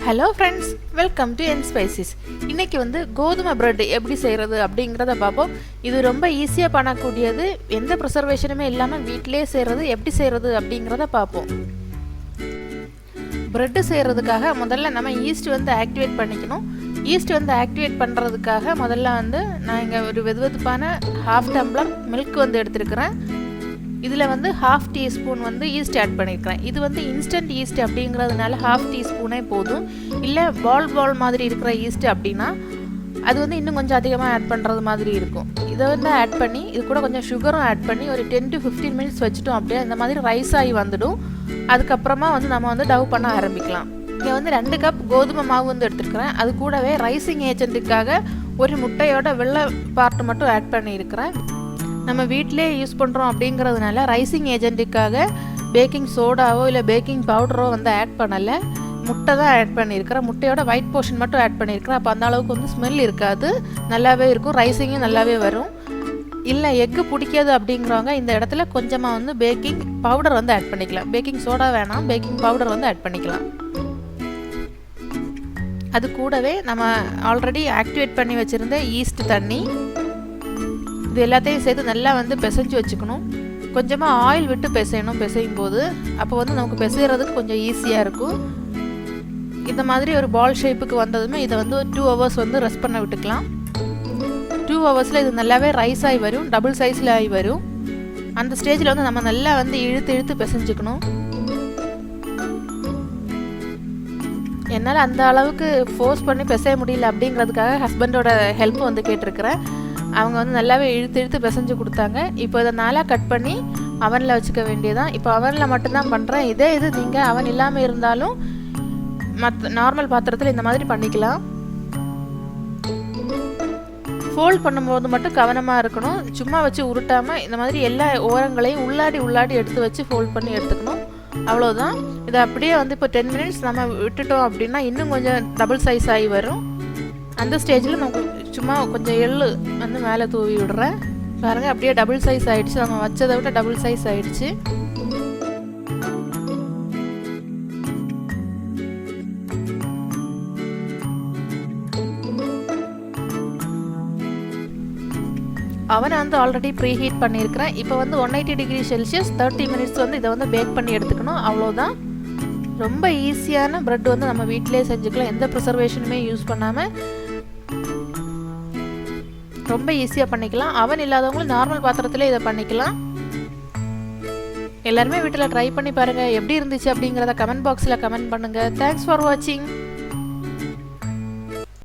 Hello friends, welcome to N spices. இன்றைக்கி கோதுமை bread எப்படி செய்கிறது அப்படிங்கிறத பார்ப்போம். இது ரொம்ப ஈஸியாக பண்ணக்கூடியது, எந்த ப்ரிசர்வேஷனுமே இல்லாமல் வீட்டிலே செய்கிறது எப்படி செய்கிறது அப்படிங்கிறத பார்ப்போம். ப்ரெட்டு செய்கிறதுக்காக முதல்ல நம்ம ஈஸ்ட் ஆக்டிவேட் பண்ணிக்கணும். ஈஸ்ட் ஆக்டிவேட் பண்ணுறதுக்காக முதல்ல நான் இங்கே ஒரு வெதுவெதுப்பான ஹாஃப் டம்ளர் மில்க் எடுத்துருக்கிறேன். இதில் 1/2 டீஸ்பூன் ஈஸ்ட் ஆட் பண்ணியிருக்கிறேன். இது இன்ஸ்டன்ட் ஈஸ்ட் அப்படிங்கிறதுனால 1/2 டீஸ்பூனே போதும். இல்லை பால் மாதிரி இருக்கிற ஈஸ்ட் அப்படின்னா அது இன்னும் கொஞ்சம் அதிகமாக ஆட் பண்ணுறது மாதிரி இருக்கும். இதை ஆட் பண்ணி இது கூட கொஞ்சம் சுகரும் ஆட் பண்ணி ஒரு 10 to 15 மினிட்ஸ் வச்சுட்டோம். அப்படியே இந்த மாதிரி ரைஸ் ஆகி வந்துடும். அதுக்கப்புறமா நம்ம டவ் பண்ண ஆரம்பிக்கலாம். இங்கே 2 கப் கோதுமை மாவு எடுத்துருக்கிறேன். அது கூடவே ரைசிங் ஏஜென்ட்டுக்காக ஒரு முட்டையோட வெள்ளை பார்ட் மட்டும் ஆட் பண்ணியிருக்கிறேன். நம்ம வீட்டிலே யூஸ் பண்ணுறோம் அப்படிங்கிறதுனால ரைசிங் ஏஜென்ட்டுக்காக பேக்கிங் சோடாவோ இல்லை பேக்கிங் பவுடரோ ஆட் பண்ணலை. முட்டை தான் ஆட் பண்ணியிருக்கிறேன். முட்டையோட ஒயிட் போர்ஷன் மட்டும் ஆட் பண்ணியிருக்கிறேன். அப்போ அந்த அளவுக்கு ஸ்மெல் இருக்காது, நல்லாவே இருக்கும், ரைசிங்கும் நல்லாவே வரும். இல்லை எக்கு பிடிக்காது அப்படிங்கிறவங்க இந்த இடத்துல கொஞ்சமாக பேக்கிங் பவுடர் ஆட் பண்ணிக்கலாம். பேக்கிங் சோடா வேணாம், பேக்கிங் பவுடர் ஆட் பண்ணிக்கலாம். அது கூடவே நம்ம ஆல்ரெடி ஆக்டிவேட் பண்ணி வச்சுருந்த ஈஸ்ட் தண்ணி, இது எல்லாத்தையும் சேர்த்து நல்லா பிசைஞ்சு வச்சுக்கணும். கொஞ்சமாக ஆயில் விட்டு பிசையும் போது அப்போ நமக்கு பிசைகிறதுக்கு கொஞ்சம் ஈஸியாக இருக்கும். இந்த மாதிரி ஒரு பால் ஷேப்புக்கு வந்ததுமே இதை 2 hours ரெஸ்ட் பண்ண விட்டுக்கலாம். 2 hours இது நல்லாவே ரைஸ் ஆகி வரும், டபுள் சைஸில் ஆகி வரும். அந்த ஸ்டேஜில் நம்ம நல்லா இழுத்து பிசைஞ்சுக்கணும். என்னால் அந்த அளவுக்கு ஃபோர்ஸ் பண்ணி பிசைய முடியல அப்படிங்கிறதுக்காக ஹஸ்பண்டோட ஹெல்ப் கேட்டிருக்கிறேன். அவங்க நல்லாவே இழுத்து பிசைஞ்சு கொடுத்தாங்க. இப்போ இதை நாளாக கட் பண்ணி அவனில் வச்சுக்க வேண்டியதான். இப்போ அவனில் மட்டும்தான் பண்ணுறேன். இது நீங்கள் அவன் இல்லாமல் இருந்தாலும் நார்மல் பாத்திரத்தில் இந்த மாதிரி பண்ணிக்கலாம். ஃபோல்ட் பண்ணும்போது மட்டும் கவனமாக இருக்கணும். சும்மா வச்சு உருட்டாமல் இந்த மாதிரி எல்லா ஓரங்களையும் உள்ளாடி எடுத்து வச்சு ஃபோல்ட் பண்ணி எடுத்துக்கணும். அவ்வளோதான். இதை அப்படியே இப்போ 10 மினிட்ஸ் நம்ம விட்டுட்டோம் அப்படின்னா இன்னும் கொஞ்சம் டபுள் சைஸ் ஆகி வரும். அந்த ஸ்டேஜில் நமக்கு சும்மா கொஞ்சம் எள்ளு மேலே தூவி விடுறேன். பாருங்கள், அப்படியே டபுள் சைஸ் ஆகிடுச்சு. நம்ம வச்சதை விட டபுள் சைஸ் ஆகிடுச்சு. அவனை ஆல்ரெடி ப்ரீ ஹீட் பண்ணியிருக்கிறேன். இப்போ 180 டிகிரி செல்சியஸ் 30 மினிட்ஸ் இதை பேக் பண்ணி எடுத்துக்கணும். அவ்வளோதான். ரொம்ப ஈஸியான ப்ரெட் நம்ம வீட்டிலே செஞ்சுக்கலாம். எந்த ப்ரிசர்வேஷனுமே யூஸ் பண்ணாமல் ரொம்ப ஈஸியாக பண்ணிக்கலாம். அவன் இல்லாதவங்களும் நார்மல் பாத்திரத்திலே இதை பண்ணிக்கலாம். எல்லாருமே வீட்டில் ட்ரை பண்ணி பாருங்கள். எப்படி இருந்துச்சு அப்படிங்கிறத கமெண்ட் பாக்ஸில் கமெண்ட் பண்ணுங்கள். தேங்க்ஸ் ஃபார் வாட்சிங்.